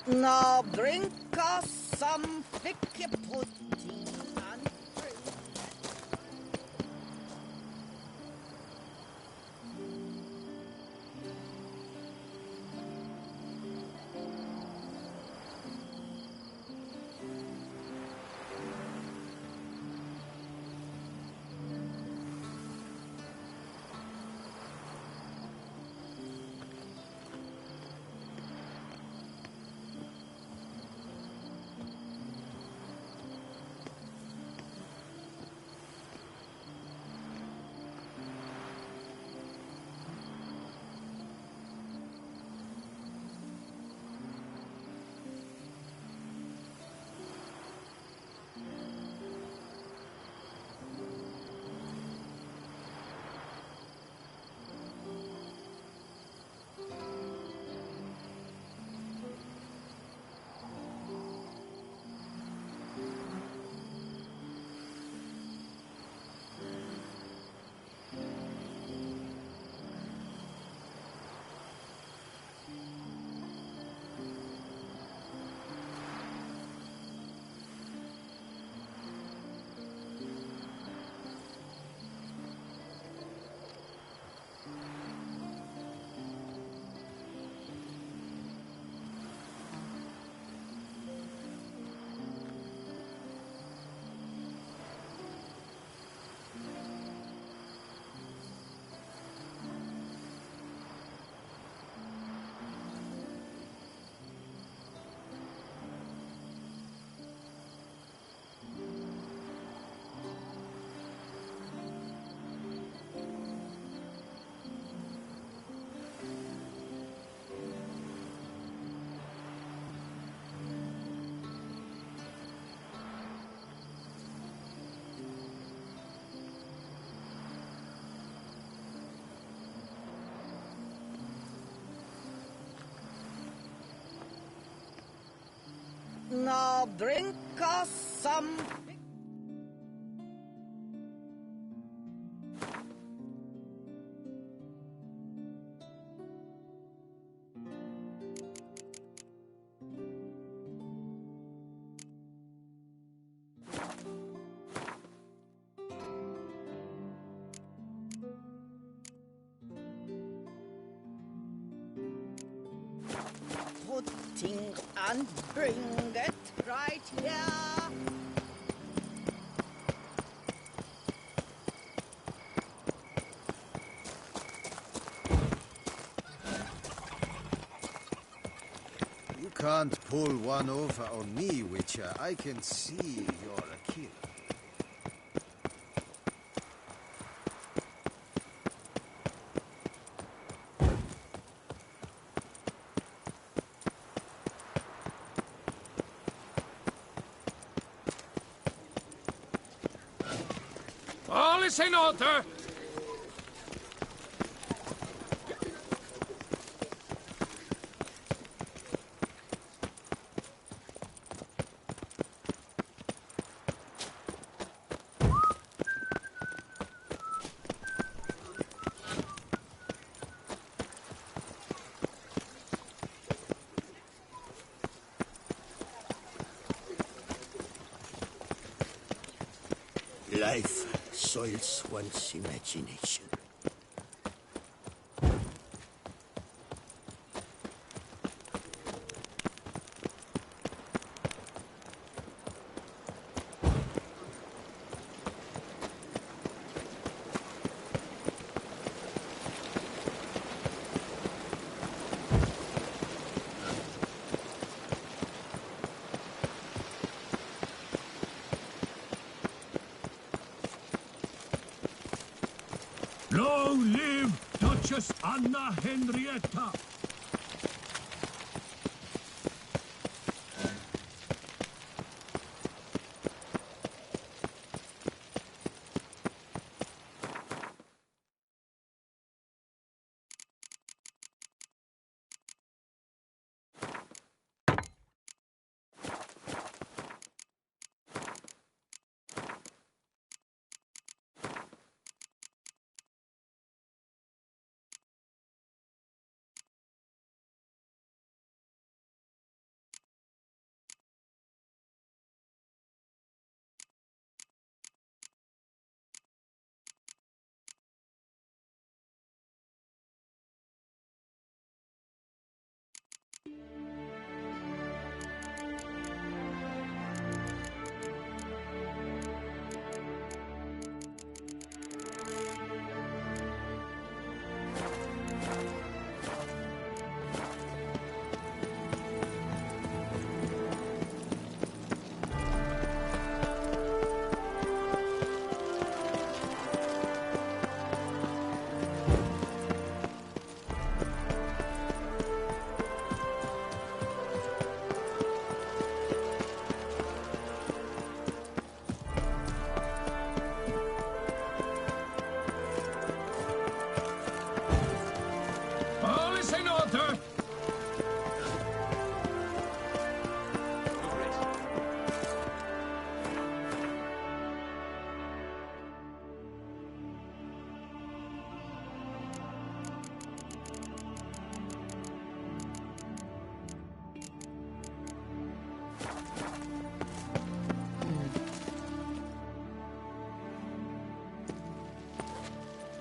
Now drink us some thick pudding and drink. Now drink us some. Pudding and bring it right here. You can't pull one over on me, Witcher. I can see you're a killer. All is in order! Life soils one's imagination. Long live Duchess Anna Henrietta!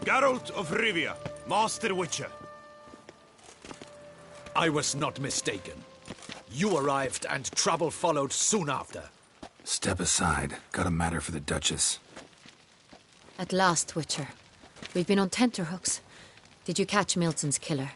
Geralt of Rivia, Master Witcher. I was not mistaken. You arrived and trouble followed soon after. Step aside. Got a matter for the Duchess. At last, Witcher. We've been on tenterhooks. Did you catch Milton's killer?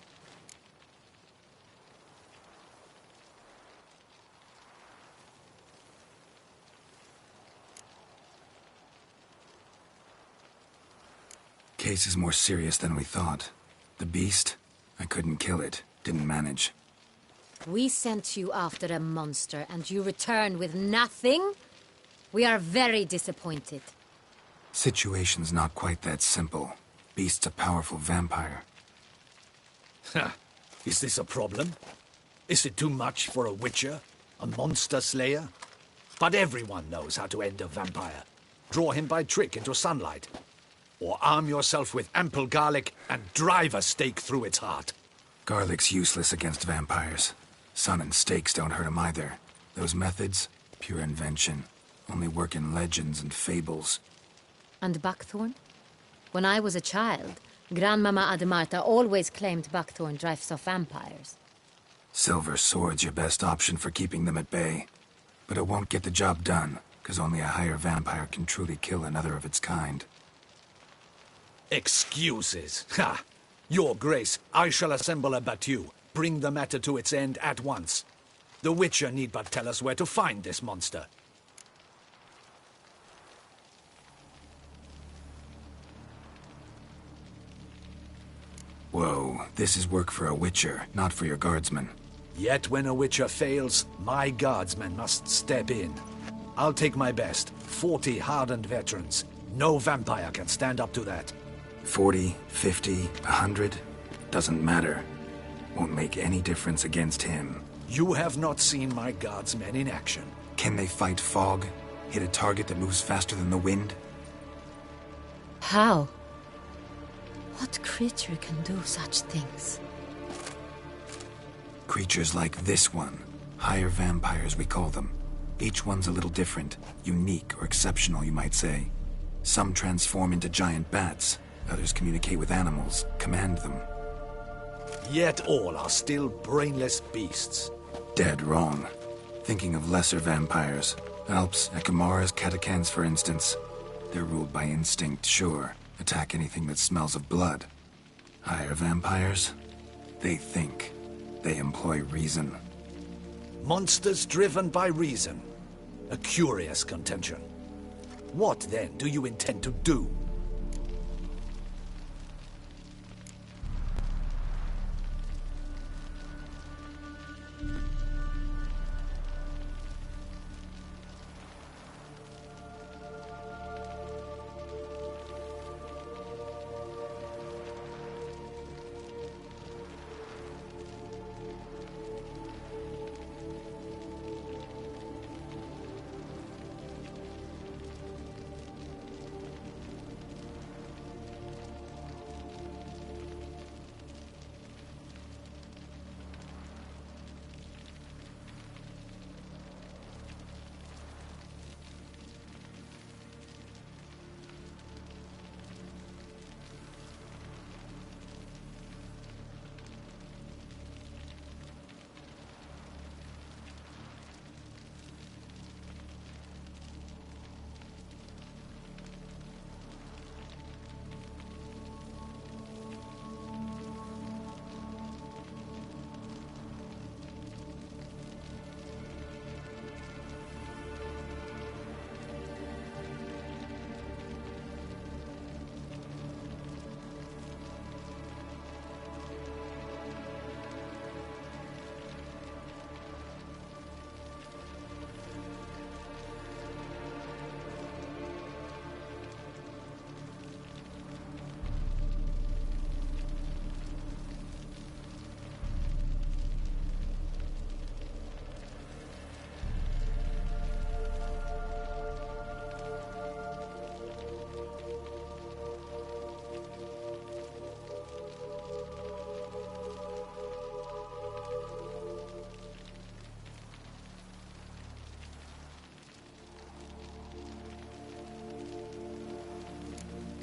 Case is more serious than we thought. The beast? I couldn't kill it. Didn't manage. We sent you after a monster, and you returned with nothing? We are very disappointed. Situation's not quite that simple. Beast's a powerful vampire. Ha! Is this a problem? Is it too much for a witcher? A monster slayer? But everyone knows how to end a vampire. Draw him by trick into sunlight. Or arm yourself with ample garlic and drive a stake through its heart. Garlic's useless against vampires. Sun and stakes don't hurt him either. Those methods, pure invention. Only work in legends and fables. And buckthorn? When I was a child, Grandmama Ademarta always claimed buckthorn drives off vampires. Silver sword's your best option for keeping them at bay. But it won't get the job done, because only a higher vampire can truly kill another of its kind. Excuses. Ha! Your Grace, I shall assemble a battue. Bring the matter to its end at once. The Witcher need but tell us where to find this monster. Whoa, this is work for a Witcher, not for your guardsmen. Yet when a Witcher fails, my guardsmen must step in. I'll take my best. 40 hardened veterans. No vampire can stand up to that. 40, 50, 100? Doesn't matter. Won't make any difference against him. You have not seen my guardsmen in action. Can they fight fog? Hit a target that moves faster than the wind? How? What creature can do such things? Creatures like this one. Higher vampires, we call them. Each one's a little different. Unique or exceptional, you might say. Some transform into giant bats. Others communicate with animals, command them. Yet all are still brainless beasts. Dead wrong. Thinking of lesser vampires. Alps, Ekamaras, Catacans, for instance. They're ruled by instinct, sure. Attack anything that smells of blood. Higher vampires? They think. They employ reason. Monsters driven by reason. A curious contention. What, then, do you intend to do?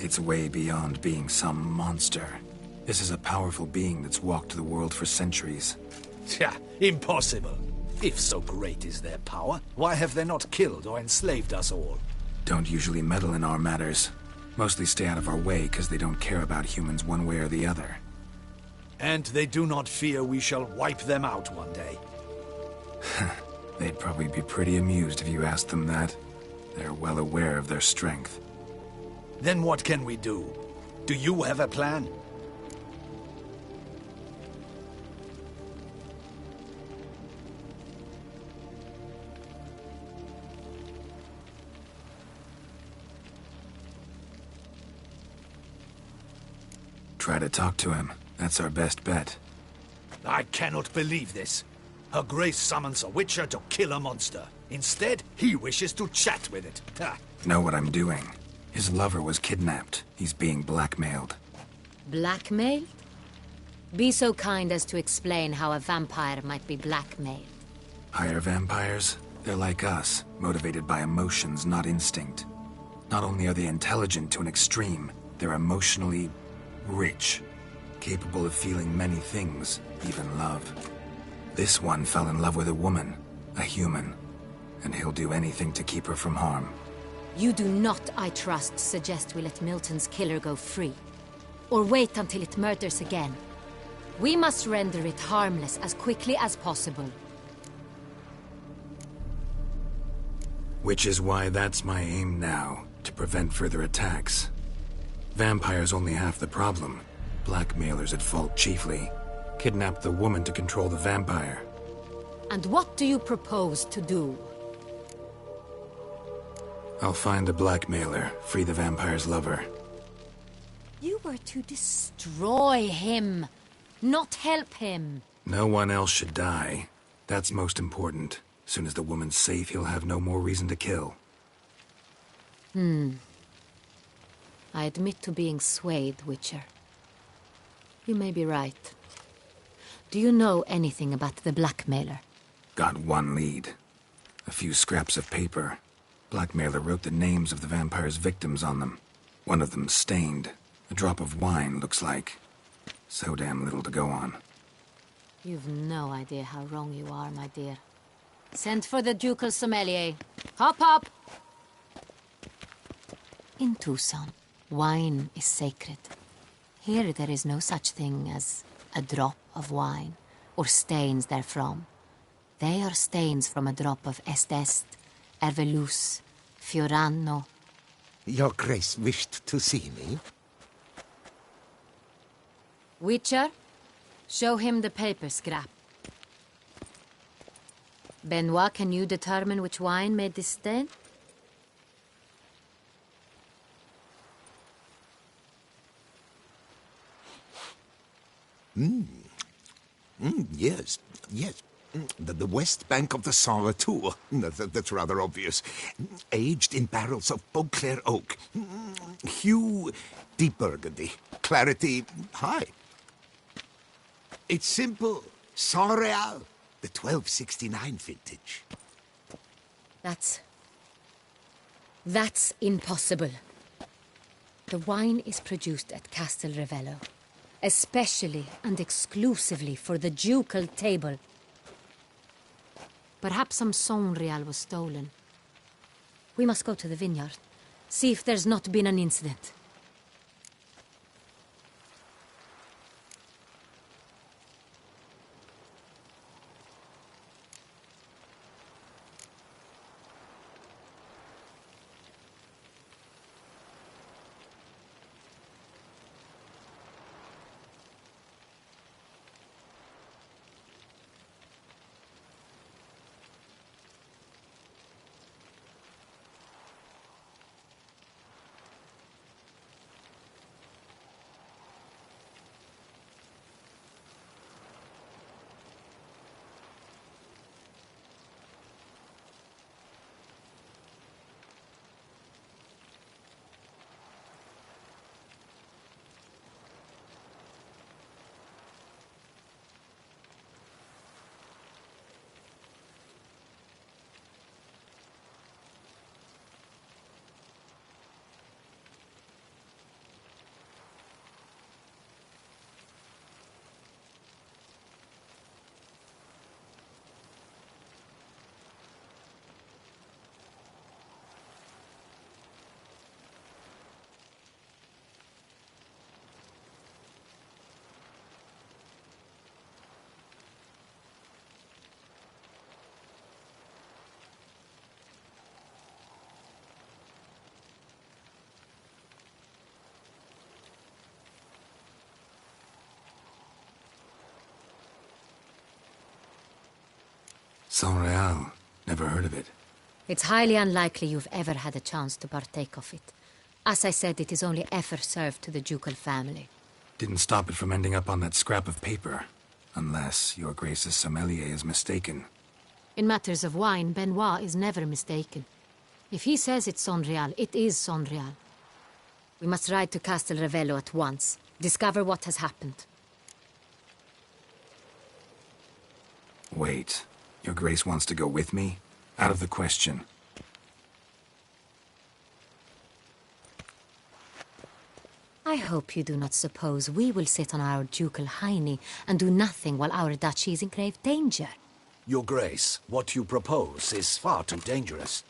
It's way beyond being some monster. This is a powerful being that's walked the world for centuries. Yeah, impossible. If so great is their power, why have they not killed or enslaved us all? Don't usually meddle in our matters. Mostly stay out of our way because they don't care about humans one way or the other. And they do not fear we shall wipe them out one day. They'd probably be pretty amused if you asked them that. They're well aware of their strength. Then what can we do? Do you have a plan? Try to talk to him. That's our best bet. I cannot believe this. Her Grace summons a Witcher to kill a monster. Instead, he wishes to chat with it. Ha. Know what I'm doing. His lover was kidnapped. He's being blackmailed. Blackmailed? Be so kind as to explain how a vampire might be blackmailed. Higher vampires? They're like us, motivated by emotions, not instinct. Not only are they intelligent to an extreme, they're emotionally rich, capable of feeling many things, even love. This one fell in love with a woman, a human, and he'll do anything to keep her from harm. You do not, I trust, suggest we let Milton's killer go free. Or wait until it murders again. We must render it harmless as quickly as possible. Which is why that's my aim now, to prevent further attacks. Vampires only half the problem. Blackmailers at fault chiefly. Kidnap the woman to control the vampire. And what do you propose to do? I'll find the blackmailer, free the vampire's lover. You were to destroy him, not help him. No one else should die. That's most important. Soon as the woman's safe, he'll have no more reason to kill. I admit to being swayed, Witcher. You may be right. Do you know anything about the blackmailer? Got one lead. A few scraps of paper. Blackmailer wrote the names of the vampire's victims on them. One of them stained. A drop of wine, looks like. So damn little to go on. You've no idea how wrong you are, my dear. Send for the ducal sommelier. Hop, hop! In Tucson, wine is sacred. Here there is no such thing as a drop of wine, or stains therefrom. They are stains from a drop of Est, Ervelus, Fiorano. Your Grace wished to see me? Witcher, show him the paper scrap. Benoit, can you determine which wine made this stain? Yes, yes. The west bank of the Saint Retour. That's rather obvious. Aged in barrels of Beauclair oak. Hue, deep burgundy. Clarity, high. It's simple. Saint Real, the 1269 vintage. That's impossible. The wine is produced at Castel Ravello, especially and exclusively for the ducal table. Perhaps some Saint Real was stolen. We must go to the vineyard, see if there's not been an incident. Saint-Real. Never heard of it. It's highly unlikely you've ever had a chance to partake of it. As I said, it is only ever served to the ducal family. Didn't stop it from ending up on that scrap of paper. Unless your Grace's sommelier is mistaken. In matters of wine, Benoit is never mistaken. If he says it's Saint-Real, it is Saint-Real. We must ride to Castel Revello at once. Discover what has happened. Wait. Your Grace wants to go with me? Out of the question. I hope you do not suppose we will sit on our ducal hiney and do nothing while our duchy is in grave danger. Your Grace, what you propose is far too dangerous.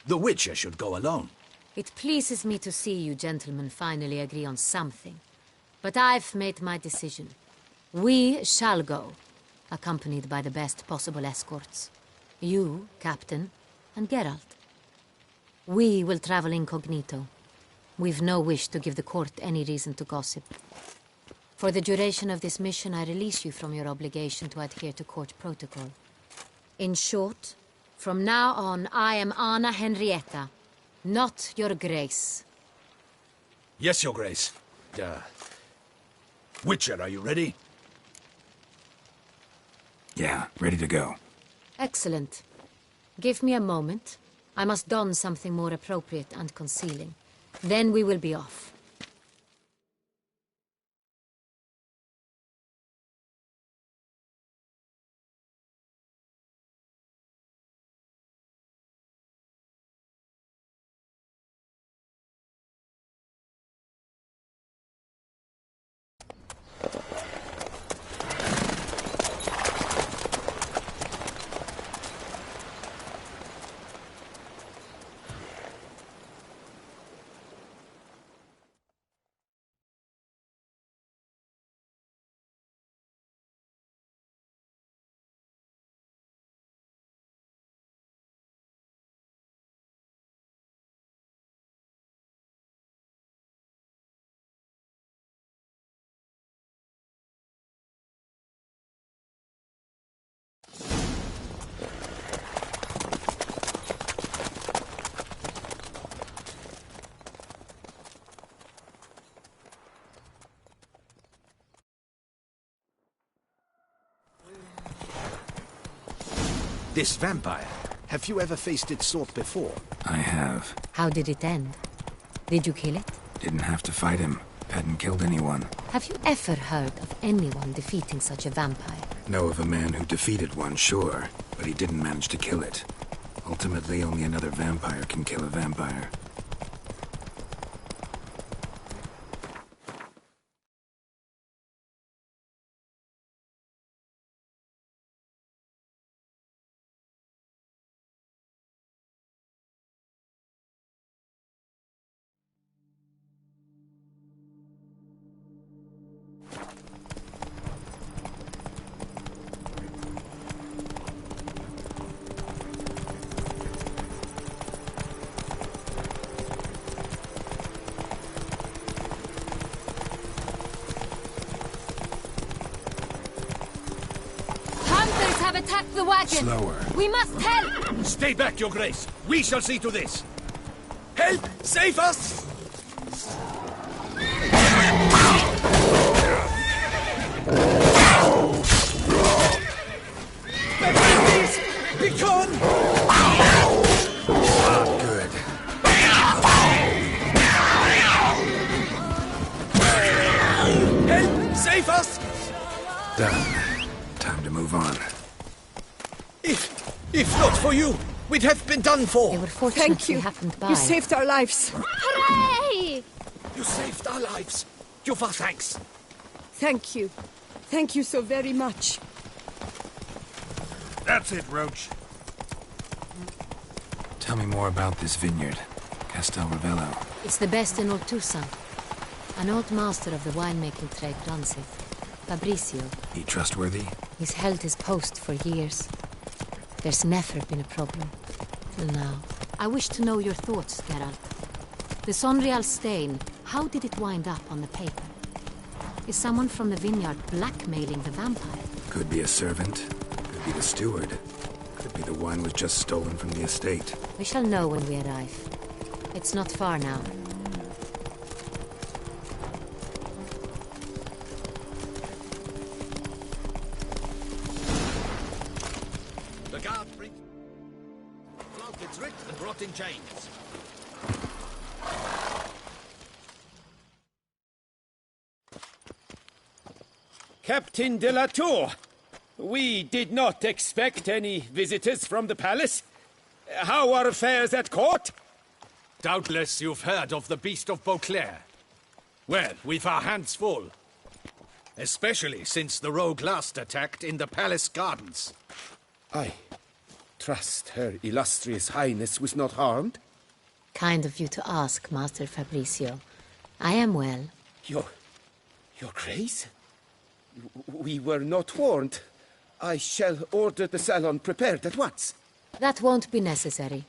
The Witcher should go alone. It pleases me to see you gentlemen finally agree on something. But I've made my decision. We shall go, accompanied by the best possible escorts. You, Captain, and Geralt. We will travel incognito. We've no wish to give the court any reason to gossip. For the duration of this mission, I release you from your obligation to adhere to court protocol. In short, from now on, I am Anna Henrietta, not your Grace. Yes, Your Grace. Witcher, are you ready? Yeah, ready to go. Excellent. Give me a moment. I must don something more appropriate and concealing. Then we will be off. This vampire, have you ever faced its sort before? I have. How did it end? Did you kill it? Didn't have to fight him. Hadn't killed anyone. Have you ever heard of anyone defeating such a vampire? Know of a man who defeated one, sure, but he didn't manage to kill it. Ultimately, only another vampire can kill a vampire. Have attacked the wagon! Slower. We must help! Stay back, Your Grace. We shall see to this. Help! Save us! Be gone! Not good. Help! Save us! Done. Time to move on. If not for you, we'd have been done for. They were fortunate Thank you. we happened by. You saved our lives. Hooray! You saved our lives. Give our thanks. Thank you. Thank you so very much. That's it, Roach. Tell me more about this vineyard. Castel Revello. It's the best in old Tucson. An old master of the winemaking trade runs it. Fabricio. He trustworthy? He's held his post for years. There's never been a problem. Till now. I wish to know your thoughts, Geralt. The Saint-Real stain, how did it wind up on the paper? Is someone from the vineyard blackmailing the vampire? Could be a servant. Could be the steward. Could be the wine was just stolen from the estate. We shall know when we arrive. It's not far now. The guard brings blankets ripped and rotting chains. Captain de la Tour, we did not expect any visitors from the palace. How are affairs at court? Doubtless you've heard of the Beast of Beauclair. Well, we've our hands full. Especially since the rogue last attacked in the palace gardens. I trust Her Illustrious Highness was not harmed. Kind of you to ask, Master Fabricio. I am well. Your Grace? We were not warned. I shall order the salon prepared at once. That won't be necessary.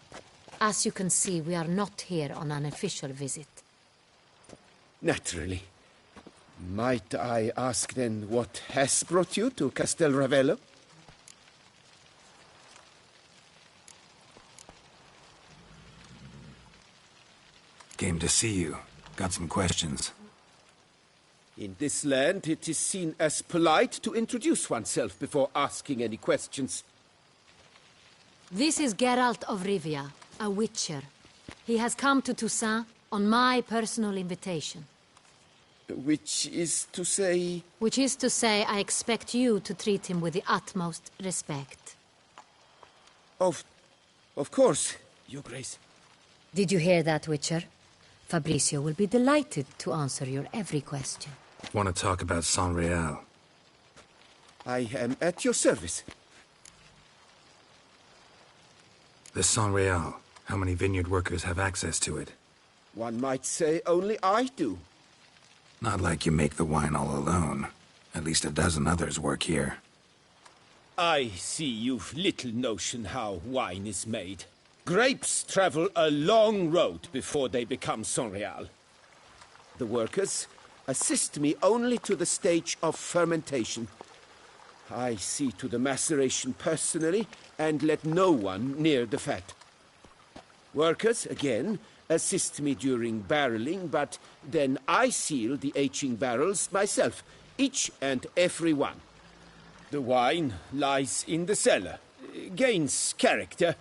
As you can see, we are not here on an official visit. Naturally. Might I ask then what has brought you to Castel Ravello? Came to see you. Got some questions. In this land, it is seen as polite to introduce oneself before asking any questions. This is Geralt of Rivia, a witcher. He has come to Toussaint on my personal invitation. Which is to say... Which is to say, I expect you to treat him with the utmost respect. Of course, Your Grace. Did you hear that, Witcher? Fabricio will be delighted to answer your every question. Want to talk about San Real? I am at your service. The San Real. How many vineyard workers have access to it? One might say only I do. Not like you make the wine all alone. At least a dozen others work here. I see you've little notion how wine is made. Grapes travel a long road before they become Saint-Réal. The workers assist me only to the stage of fermentation. I see to the maceration personally and let no one near the fat. Workers, again, assist me during barreling, but then I seal the aging barrels myself, each and every one. The wine lies in the cellar, gains character.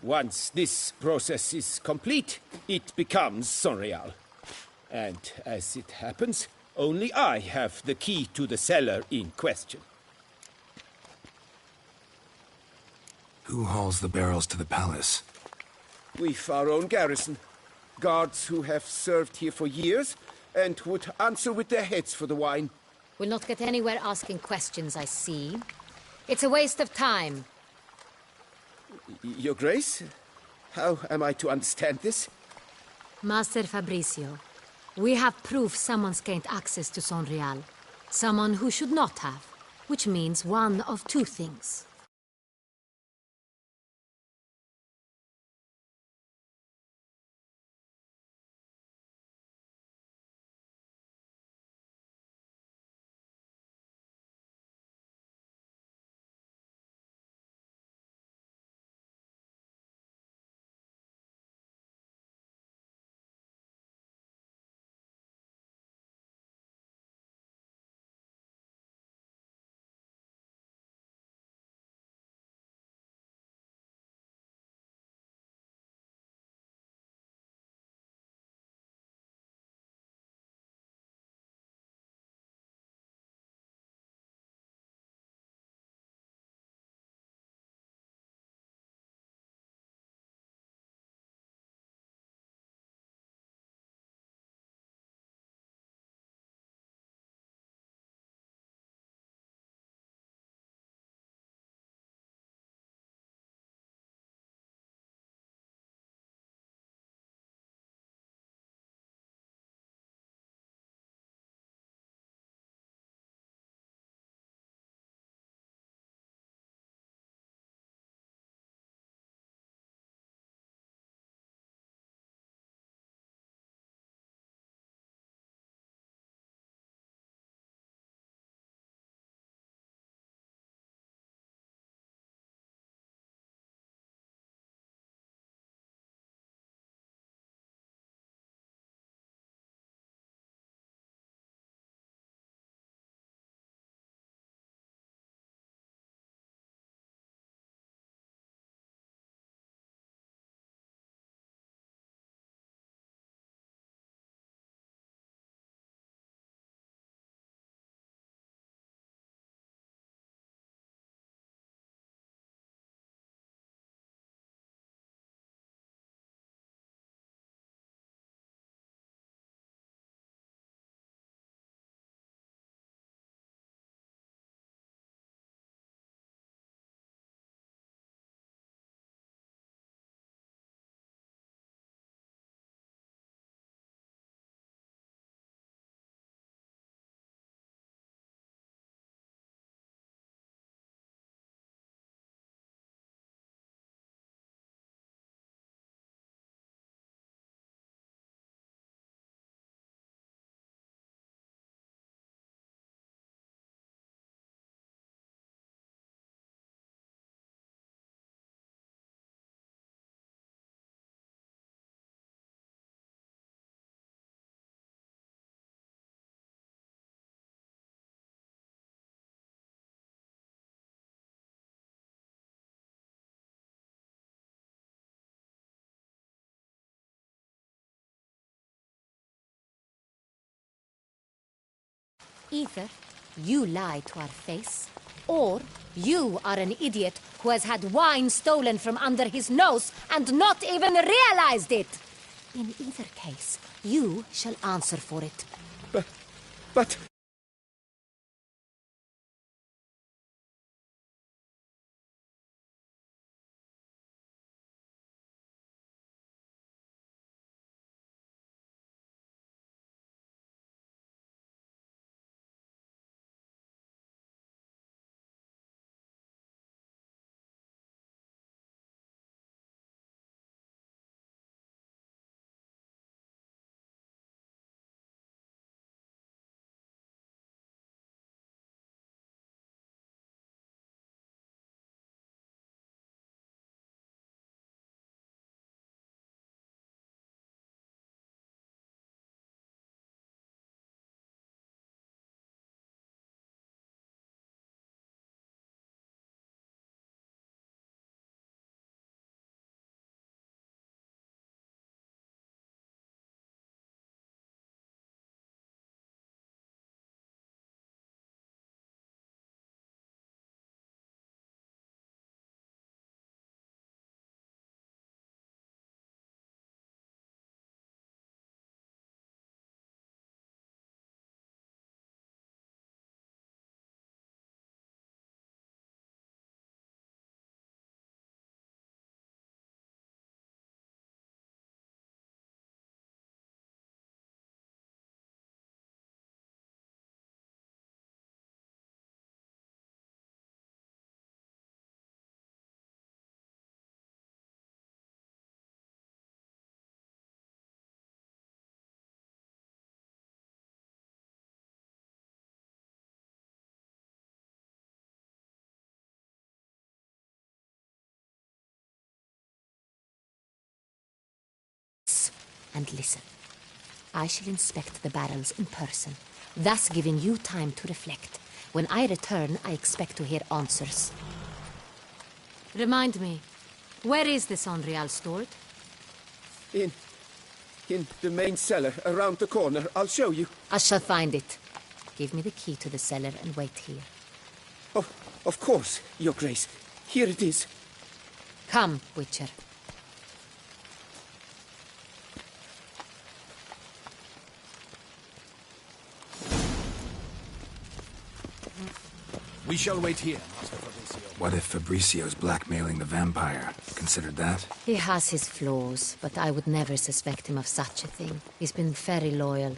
Once this process is complete, it becomes Saint-Réal. And as it happens, only I have the key to the cellar in question. Who hauls the barrels to the palace? We've our own garrison. Guards who have served here for years and would answer with their heads for the wine. We'll not get anywhere asking questions, I see. It's a waste of time. Your Grace? How am I to understand this? Master Fabricio, we have proof someone's gained access to Saint-Réal. Someone who should not have, which means one of two things. Either you lie to our face, or you are an idiot who has had wine stolen from under his nose and not even realized it. In either case, you shall answer for it. But... And listen. I shall inspect the barrels in person, thus giving you time to reflect. When I return, I expect to hear answers. Remind me, where is this Unreal stored? In the main cellar, around the corner. I'll show you. I shall find it. Give me the key to the cellar and wait here. Oh, of course, Your Grace. Here it is. Come, Witcher. We shall wait here, Master Fabricio. What if Fabricio's blackmailing the vampire? Considered that? He has his flaws, but I would never suspect him of such a thing. He's been very loyal.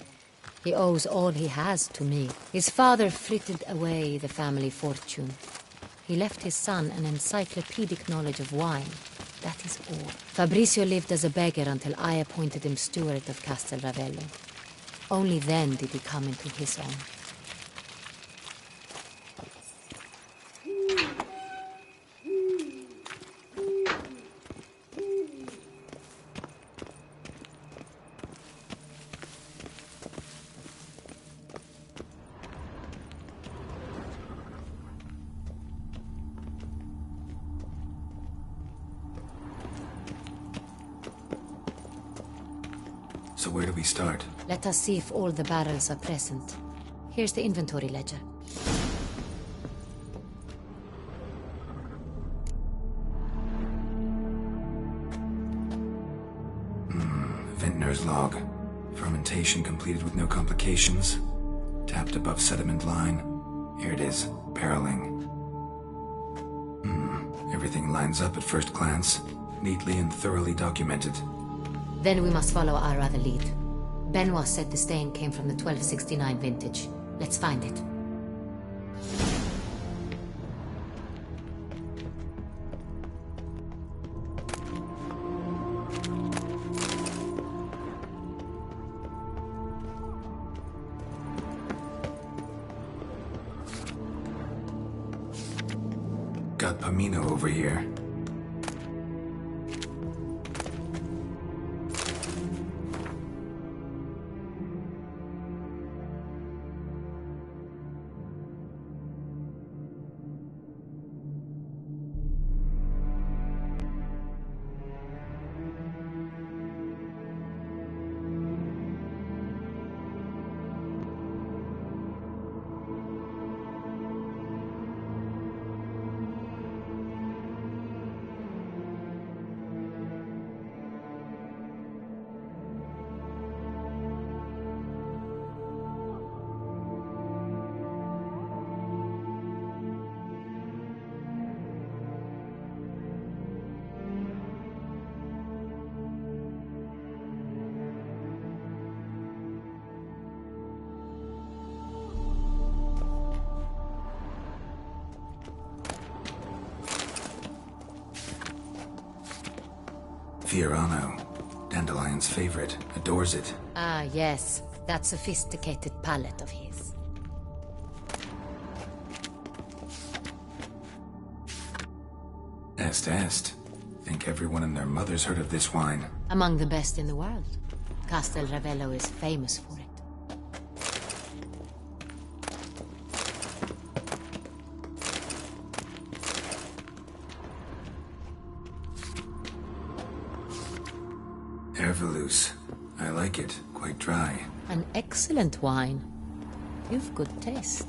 He owes all he has to me. His father frittered away the family fortune. He left his son an encyclopedic knowledge of wine. That is all. Fabricio lived as a beggar until I appointed him steward of Castel Ravello. Only then did he come into his own. So where do we start? Let us see if all the barrels are present. Here's the inventory ledger. Vintner's log. Fermentation completed with no complications. Tapped above sediment line. Here it is. Barreling. Everything lines up at first glance. Neatly and thoroughly documented. Then we must follow our other lead. Benoit said the stain came from the 1269 vintage. Let's find it. Got Pamino over here. Fiorano. Dandelion's favorite. Adores it. Ah, yes. That sophisticated palate of his. Est. Think everyone and their mother's heard of this wine. Among the best in the world. Castel Ravello is famous for it. Herveloos. I like it. Quite dry. An excellent wine. You've good taste.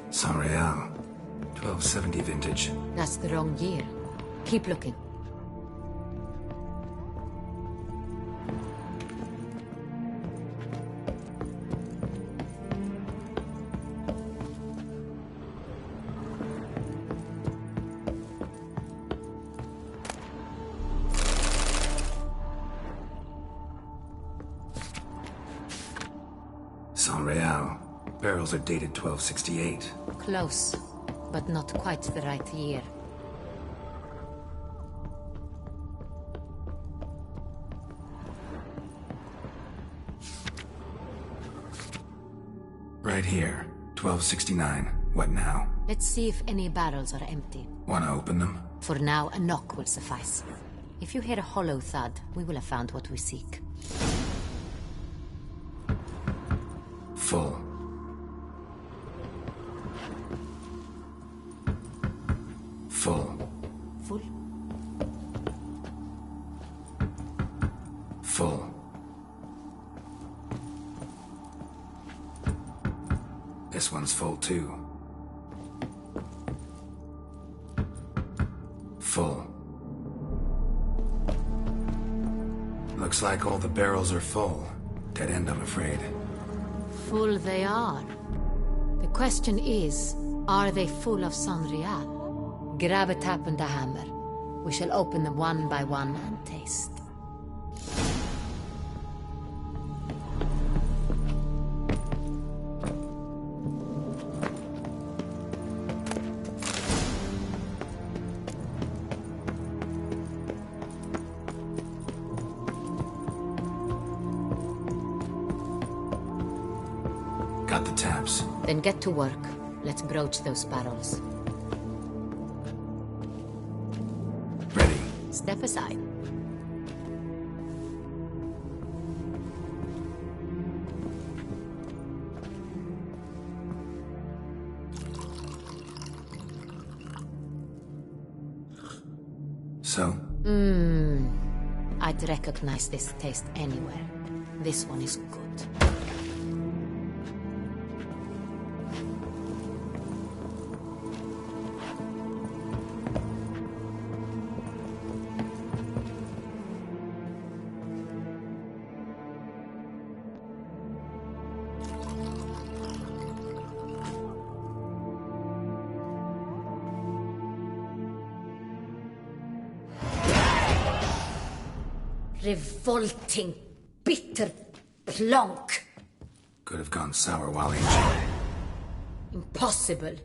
San Real. 1270 vintage. That's the wrong year. Keep looking. San Real. Barrels are dated 1268. Close, but not quite the right year. Right here. 1269. What now? Let's see if any barrels are empty. Wanna open them? For now, a knock will suffice. If you hear a hollow thud, we will have found what we seek. Full. Full. Full? Full. This one's full too. Full. Looks like all the barrels are full. Dead end, I'm afraid. Full they are. The question is, are they full of San Real? Grab a tap and a hammer. We shall open them one by one and taste. Got the taps. Then get to work. Let's broach those barrels. Ready. Step aside. So? I'd recognize this taste anywhere. This one is good. Revolting, bitter plonk. Could have gone sour while aging. Impossible.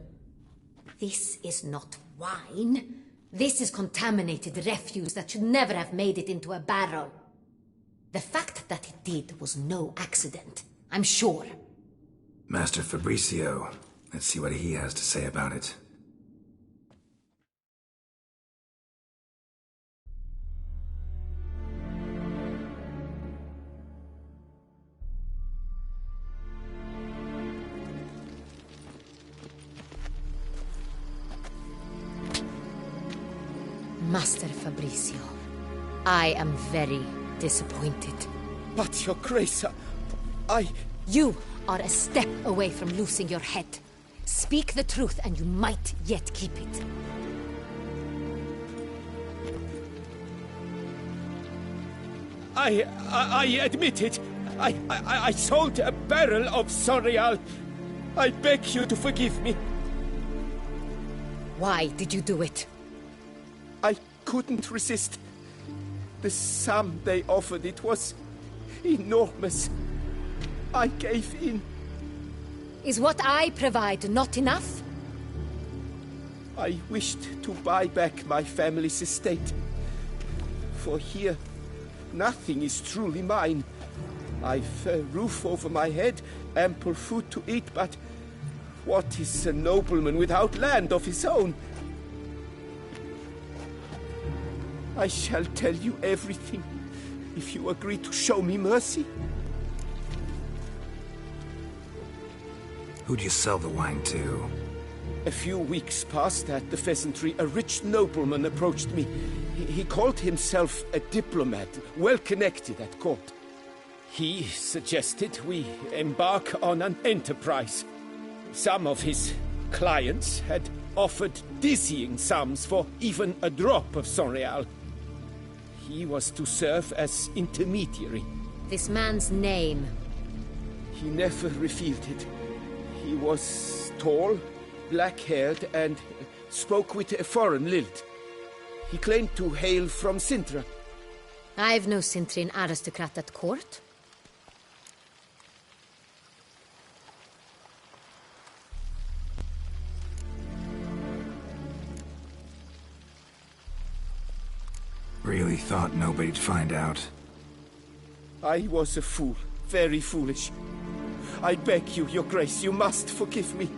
This is not wine. This is contaminated refuse that should never have made it into a barrel. The fact that it did was no accident, I'm sure. Master Fabricio. Let's see what he has to say about it. Master Fabricio, I am very disappointed. But, Your Grace, You are a step away from losing your head. Speak the truth and you might yet keep it. I admit it. I sold a barrel of Sonreal. I beg you to forgive me. Why did you do it? I couldn't resist. The sum they offered, it was enormous. I gave in. Is what I provide not enough? I wished to buy back my family's estate. For here, nothing is truly mine. I've a roof over my head, ample food to eat, but what is a nobleman without land of his own? I shall tell you everything, if you agree to show me mercy. Who'd you sell the wine to? A few weeks past at the pheasantry, a rich nobleman approached me. He called himself a diplomat, well connected at court. He suggested we embark on an enterprise. Some of his clients had offered dizzying sums for even a drop of Sonreal. He was to serve as intermediary. This man's name? He never revealed it. He was tall, black-haired, and spoke with a foreign lilt. He claimed to hail from Sintra. I've no Sintrian aristocrat at court. Really thought nobody'd find out. I was a fool, very foolish. I beg you, Your Grace, you must forgive me.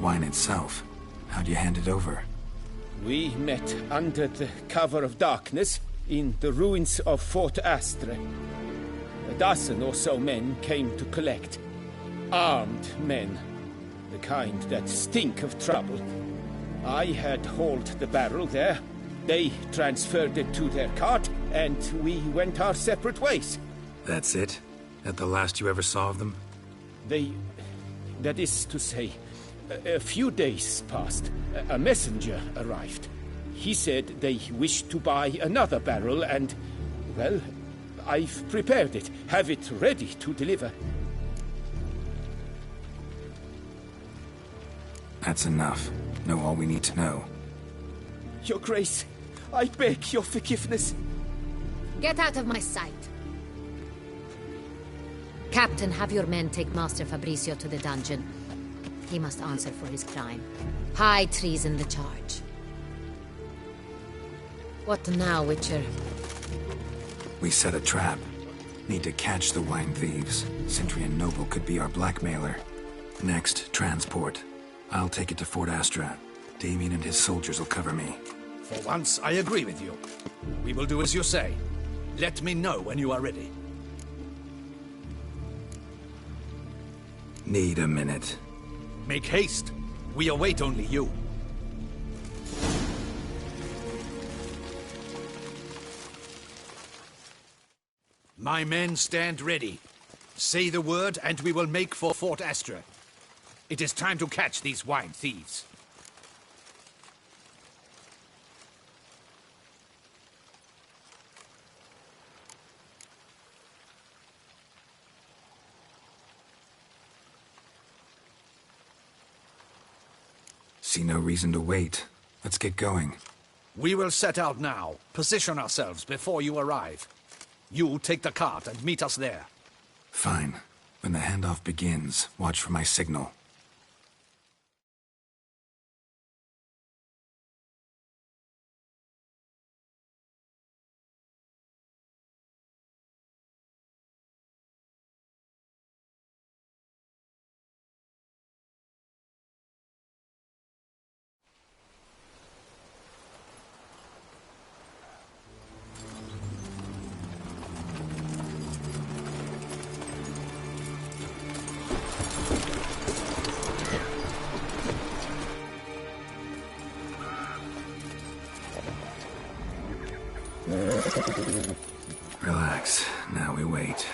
Wine itself. How'd you hand it over? We met under the cover of darkness in the ruins of Fort Astre. A dozen or so men came to collect. Armed men. The kind that stink of trouble. I had hauled the barrel there. They transferred it to their cart, and we went our separate ways. That's it? That the last you ever saw of them? That is to say, a few days passed. A messenger arrived. He said they wished to buy another barrel and, well, I've prepared it. Have it ready to deliver. That's enough. Know all we need to know. Your Grace, I beg your forgiveness. Get out of my sight. Captain, have your men take Master Fabricio to the dungeon. He must answer for his crime. High treason the charge. What now, Witcher? We set a trap. Need to catch the wine thieves. Sintrian Noble could be our blackmailer. Next, transport. I'll take it to Fort Astra. Damien and his soldiers will cover me. For once, I agree with you. We will do as you say. Let me know when you are ready. Need a minute. Make haste. We await only you. My men stand ready. Say the word and we will make for Fort Astra. It is time to catch these wine thieves. See no reason to wait. Let's get going. We will set out now. Position ourselves before you arrive. You take the cart and meet us there. Fine. When the handoff begins, watch for my signal. Relax. Now we wait.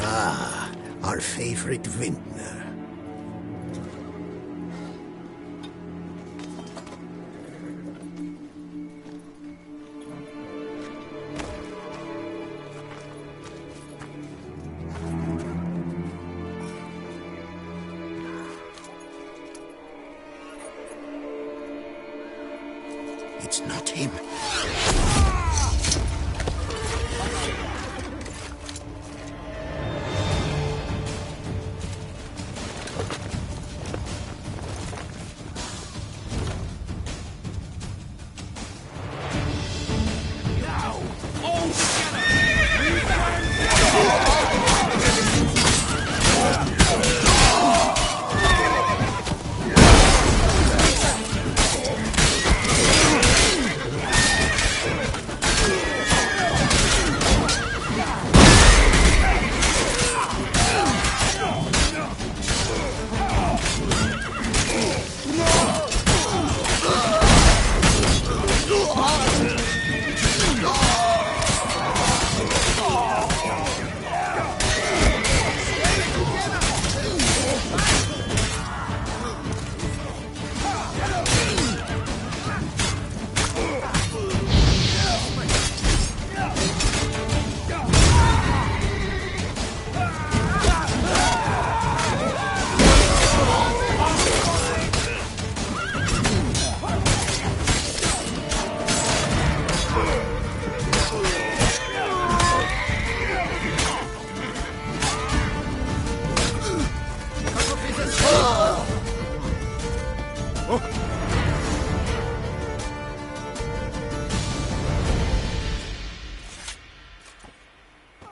Ah, our favorite vintner. It's not him.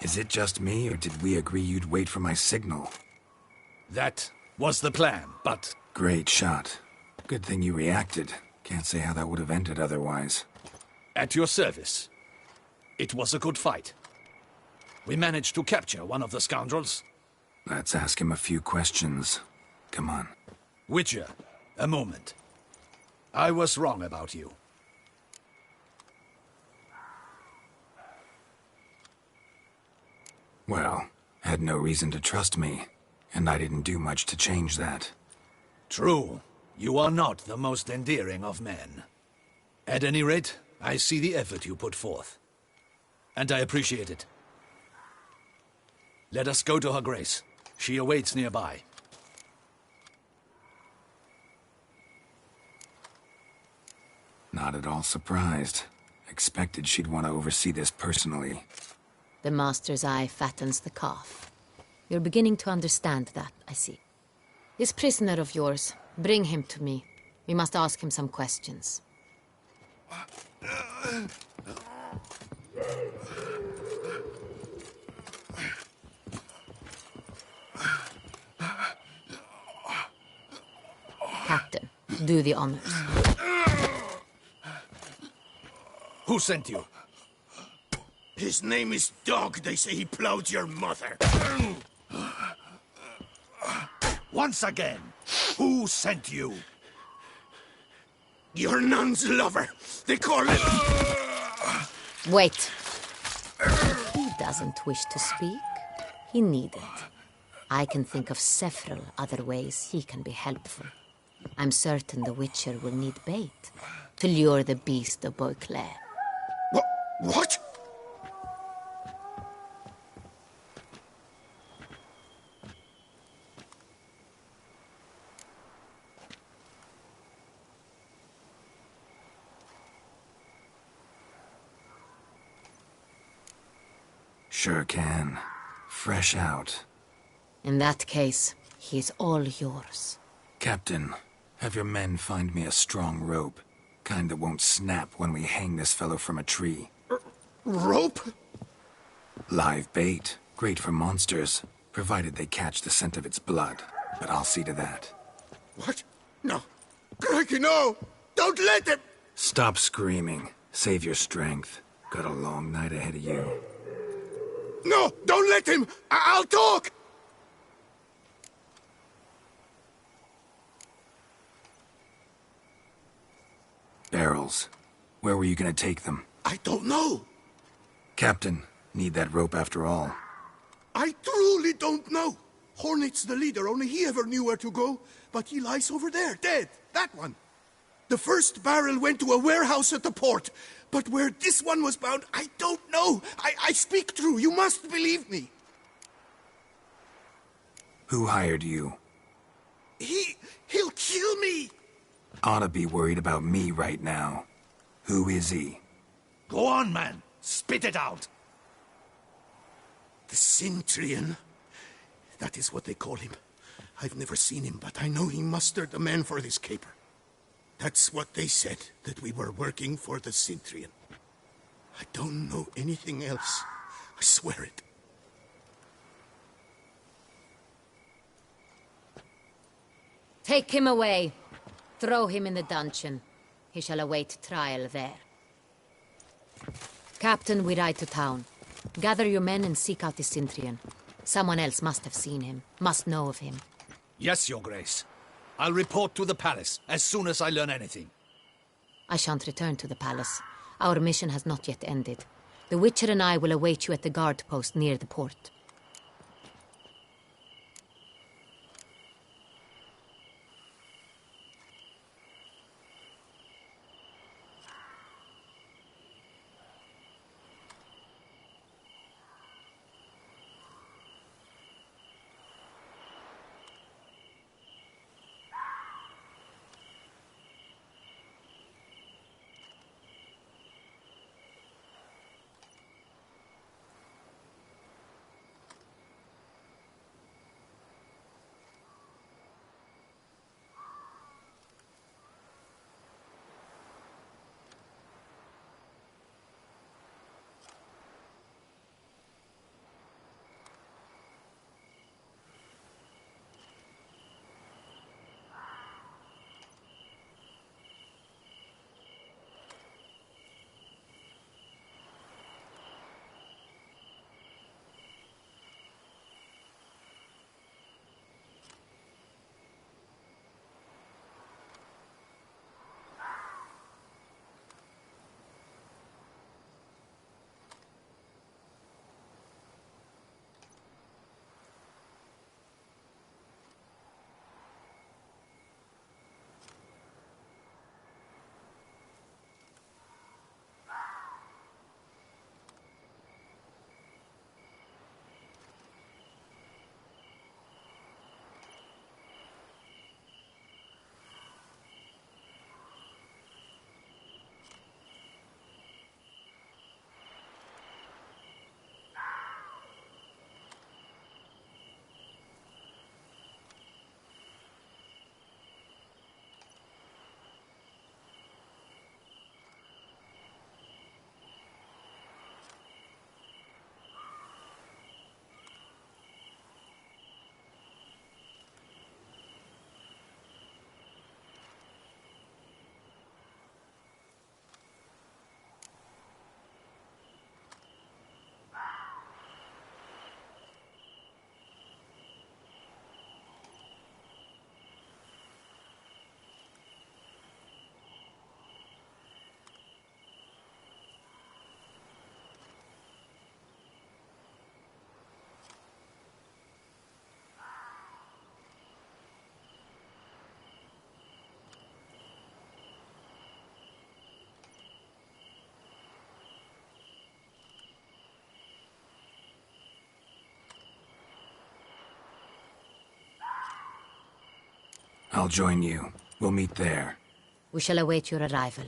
Is it just me, or did we agree you'd wait for my signal? That was the plan, but... Great shot. Good thing you reacted. Can't say how that would have ended otherwise. At your service. It was a good fight. We managed to capture one of the scoundrels. Let's ask him a few questions. Come on. Witcher, a moment. I was wrong about you. Well, had no reason to trust me, and I didn't do much to change that. True. You are not the most endearing of men. At any rate, I see the effort you put forth. And I appreciate it. Let us go to her grace. She awaits nearby. Not at all surprised. Expected she'd want to oversee this personally. The master's eye fattens the calf. You're beginning to understand that, I see. This prisoner of yours, bring him to me. We must ask him some questions. Captain, do the honors. Who sent you? His name is Dog. They say he plowed your mother. Once again, who sent you? Your nun's lover. They call him... Wait. He doesn't wish to speak. He needed. I can think of several other ways he can be helpful. I'm certain the Witcher will need bait to lure the beast of Beauclair. What? Sure can. Fresh out. In that case, he's all yours. Captain, have your men find me a strong rope. Kind that won't snap when we hang this fellow from a tree. Rope? Live bait. Great for monsters, provided they catch the scent of its blood. But I'll see to that. What? No. Crikey, no! Don't let him! Stop screaming. Save your strength. Got a long night ahead of you. No! Don't let him! I'll talk! Barrels. Where were you gonna take them? I don't know. Captain, need that rope after all. I truly don't know. Hornet's the leader, only he ever knew where to go. But he lies over there, dead. That one. The first barrel went to a warehouse at the port. But where this one was bound, I don't know. I speak true. You must believe me. Who hired you? He'll kill me. Oughta be worried about me right now. Who is he? Go on, man. Spit it out. The Cintrian. That is what they call him. I've never seen him, but I know he mustered the men for this caper. That's what they said, that we were working for the Cintrian. I don't know anything else. I swear it. Take him away. Throw him in the dungeon. He shall await trial there. Captain, we ride to town. Gather your men and seek out the Cintrian. Someone else must have seen him, must know of him. Yes, Your Grace. I'll report to the palace as soon as I learn anything. I shan't return to the palace. Our mission has not yet ended. The Witcher and I will await you at the guard post near the port. I'll join you. We'll meet there. We shall await your arrival.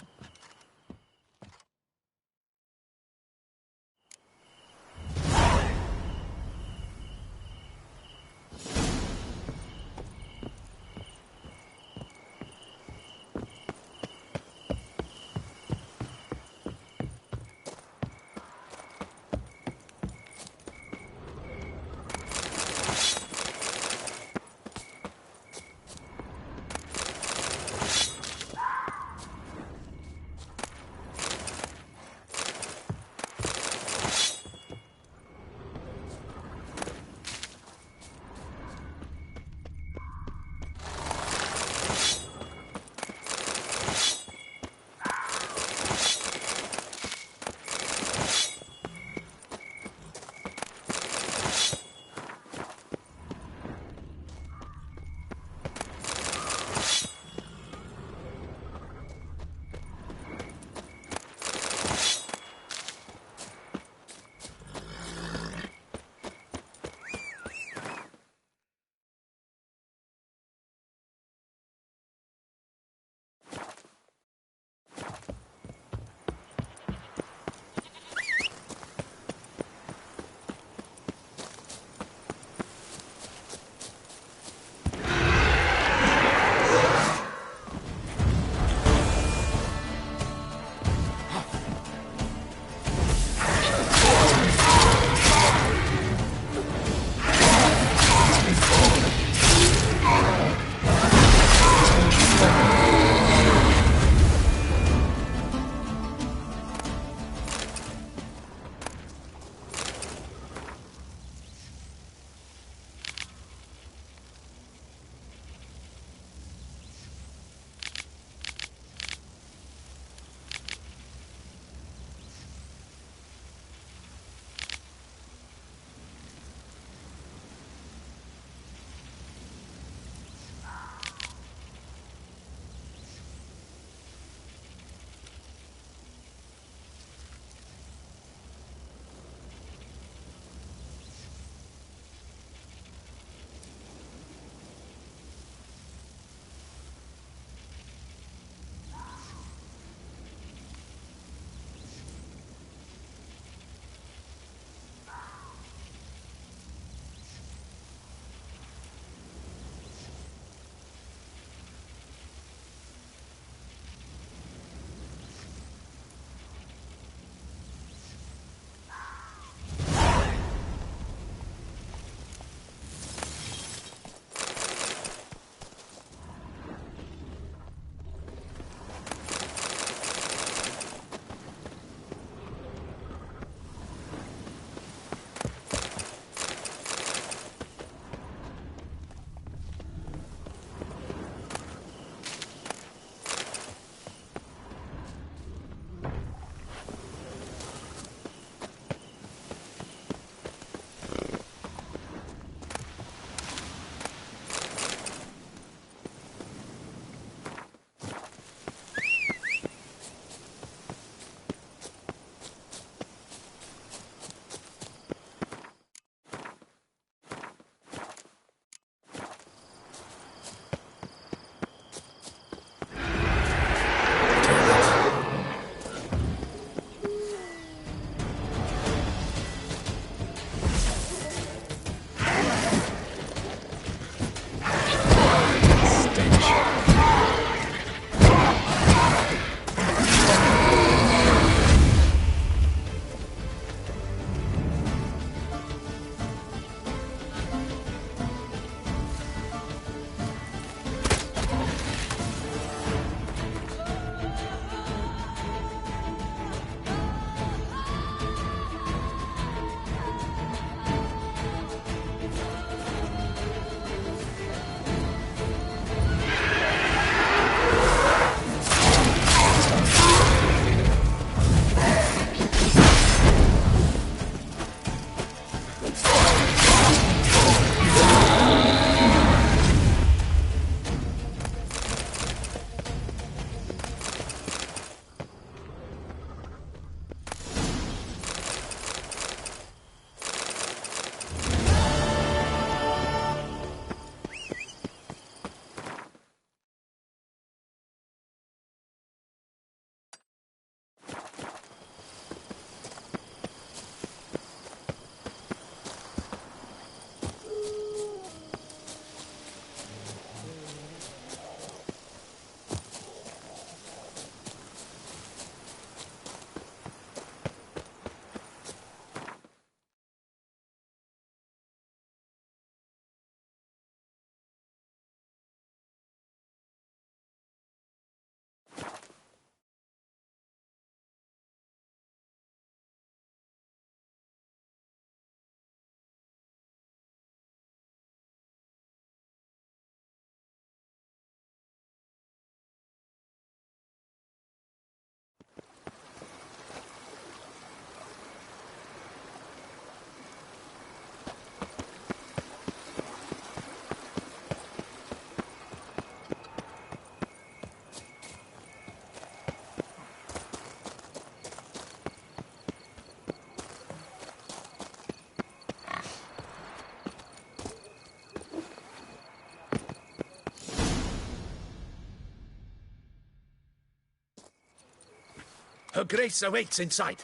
Her Grace awaits inside.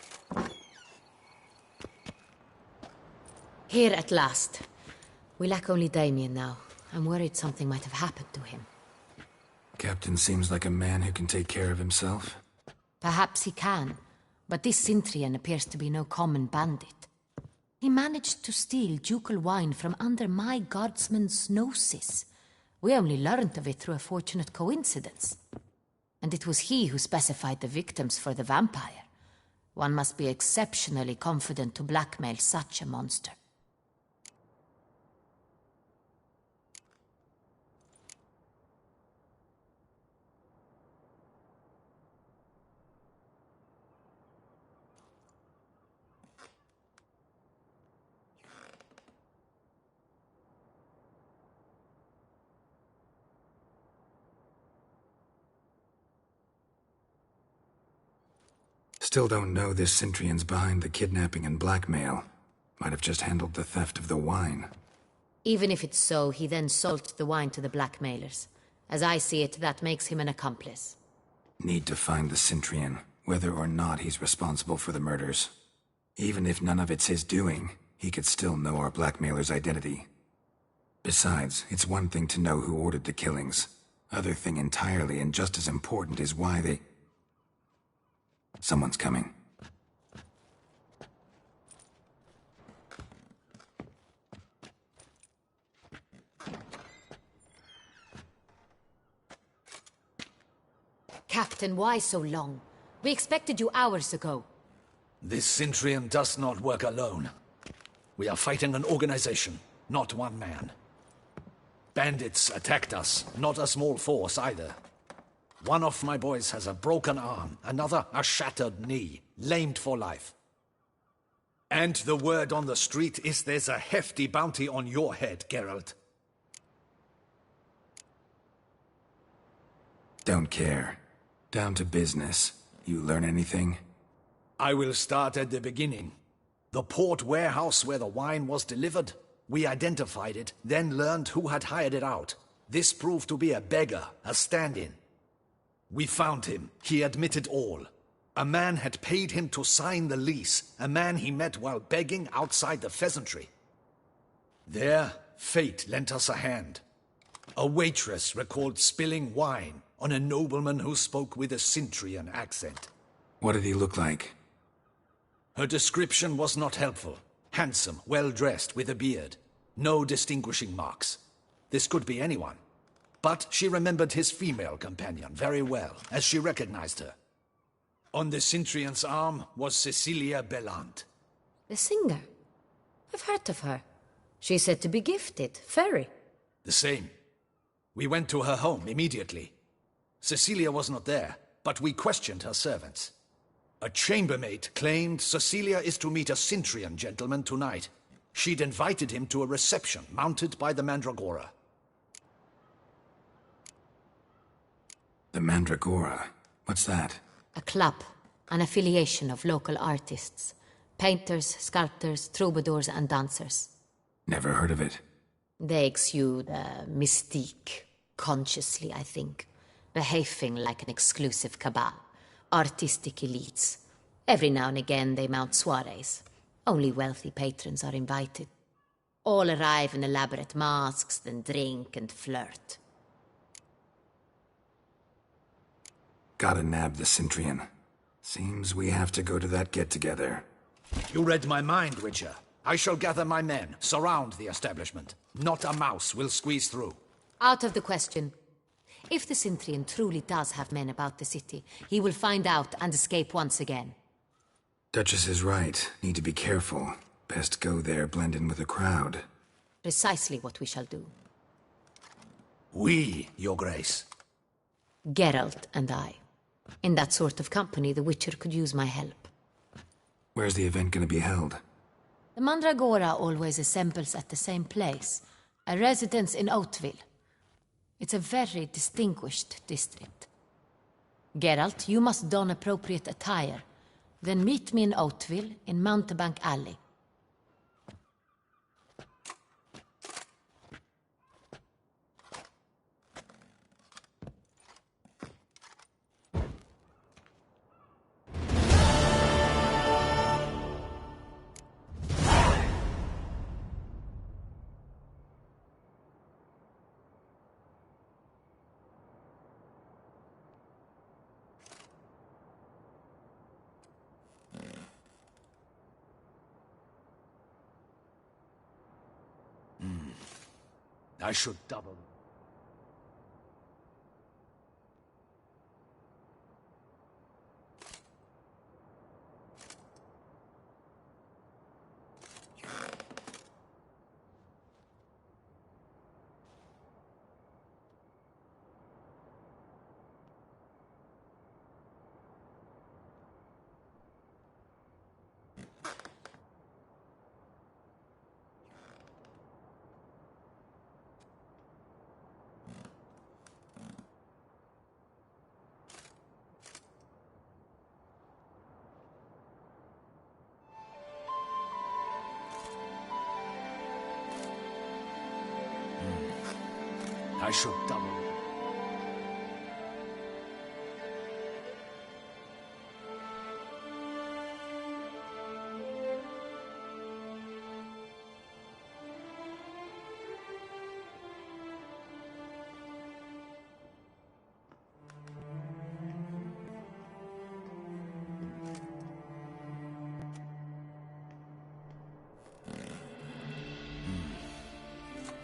Here at last. We lack only Damien now. I'm worried something might have happened to him. Captain seems like a man who can take care of himself. Perhaps he can, but this Cintrian appears to be no common bandit. He managed to steal ducal wine from under my guardsman's noses. We only learned of it through a fortunate coincidence. And it was he who specified the victims for the vampire. One must be exceptionally confident to blackmail such a monster. Still don't know this Cintrian's behind the kidnapping and blackmail. Might have just handled the theft of the wine. Even if it's so, he then sold the wine to the blackmailers. As I see it, that makes him an accomplice. Need to find the Cintrian, whether or not he's responsible for the murders. Even if none of it's his doing, he could still know our blackmailer's identity. Besides, it's one thing to know who ordered the killings. Other thing entirely, and just as important, is why they... Someone's coming. Captain, why so long? We expected you hours ago. This Cintrian does not work alone. We are fighting an organization, not one man. Bandits attacked us, not a small force either. One of my boys has a broken arm, another a shattered knee, lamed for life. And the word on the street is there's a hefty bounty on your head, Geralt. Don't care. Down to business. You learn anything? I will start at the beginning. The port warehouse where the wine was delivered, we identified it, then learned who had hired it out. This proved to be a beggar, a stand-in. We found him. He admitted all. A man had paid him to sign the lease, a man he met while begging outside the pheasantry. There, fate lent us a hand. A waitress recalled spilling wine on a nobleman who spoke with a Cintrian accent. What did he look like? Her description was not helpful. Handsome, well-dressed, with a beard. No distinguishing marks. This could be anyone. But she remembered his female companion very well, as she recognized her. On the Cintrian's arm was Cecilia Bellant. The singer? I've heard of her. She's said to be gifted, fairy. The same. We went to her home immediately. Cecilia was not there, but we questioned her servants. A chambermaid claimed Cecilia is to meet a Cintrian gentleman tonight. She'd invited him to a reception mounted by the Mandragora. The Mandragora? What's that? A club, an affiliation of local artists. Painters, sculptors, troubadours and dancers. Never heard of it. They exude mystique, consciously, I think. Behaving like an exclusive cabal. Artistic elites. Every now and again they mount soirees. Only wealthy patrons are invited. All arrive in elaborate masks, then drink and flirt. Gotta nab the Cintrian. Seems we have to go to that get-together. You read my mind, Witcher. I shall gather my men, surround the establishment. Not a mouse will squeeze through. Out of the question. If the Cintrian truly does have men about the city, he will find out and escape once again. Duchess is right. Need to be careful. Best go there, blend in with the crowd. Precisely what we shall do. We, Your Grace. Geralt and I. In that sort of company, the Witcher could use my help. Where's the event gonna be held? The Mandragora always assembles at the same place, a residence in Oatville. It's a very distinguished district. Geralt, you must don appropriate attire. Then meet me in Oatville, in Mountebank Alley. I should double. I should double.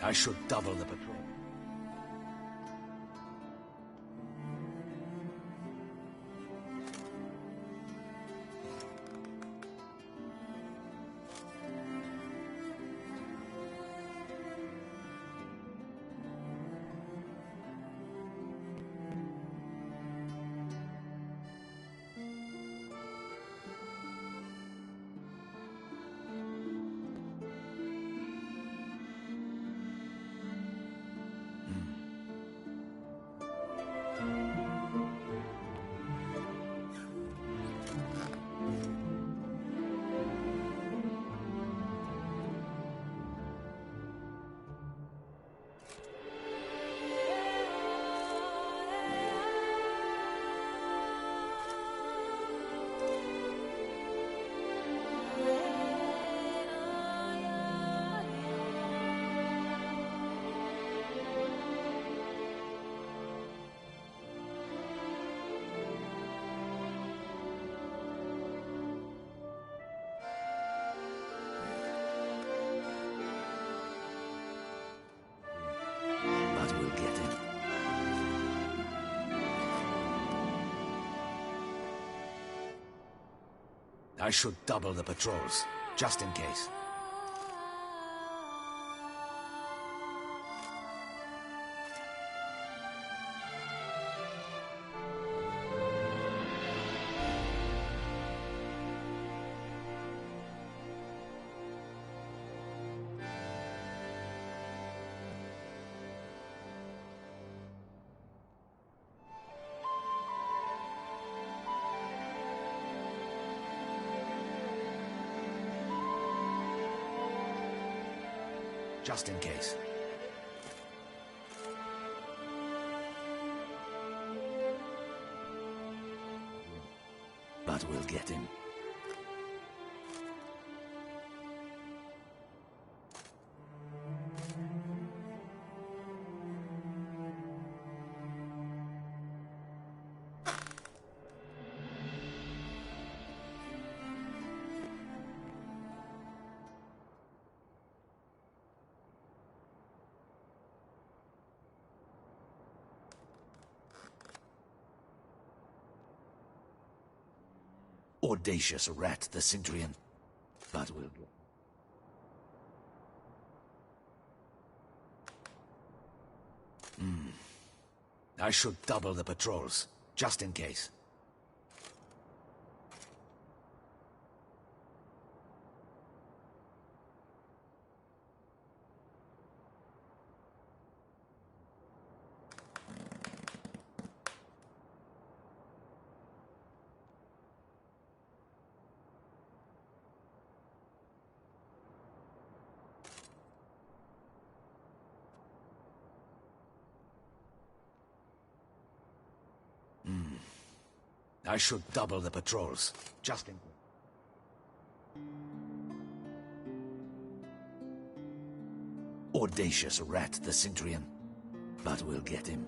I should double the patrol. But we'll get him. I should double the patrols, just in case. Just in case. But we'll get him. Audacious rat, the Centurion. But we'll get. I should double the patrols, just in case. I should double the patrols, just in case. Audacious rat, the Centurion. But we'll get him.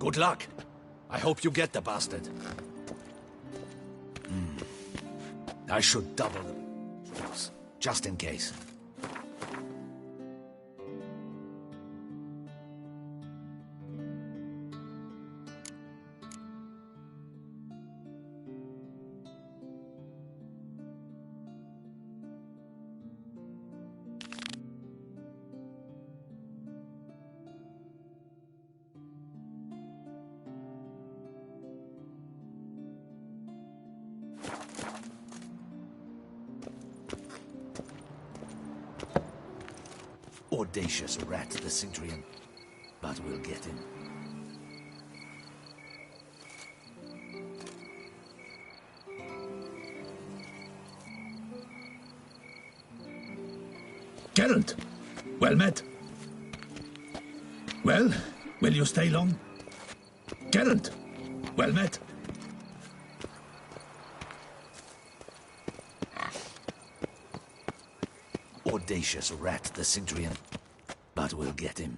Good luck. I hope you get the bastard. I should double them, just in case. Audacious rat, the Cintrian. But we'll get him. Geralt, well met. Well, will you stay long? Geralt, well met. Audacious rat, the Cintrian. But we'll get him.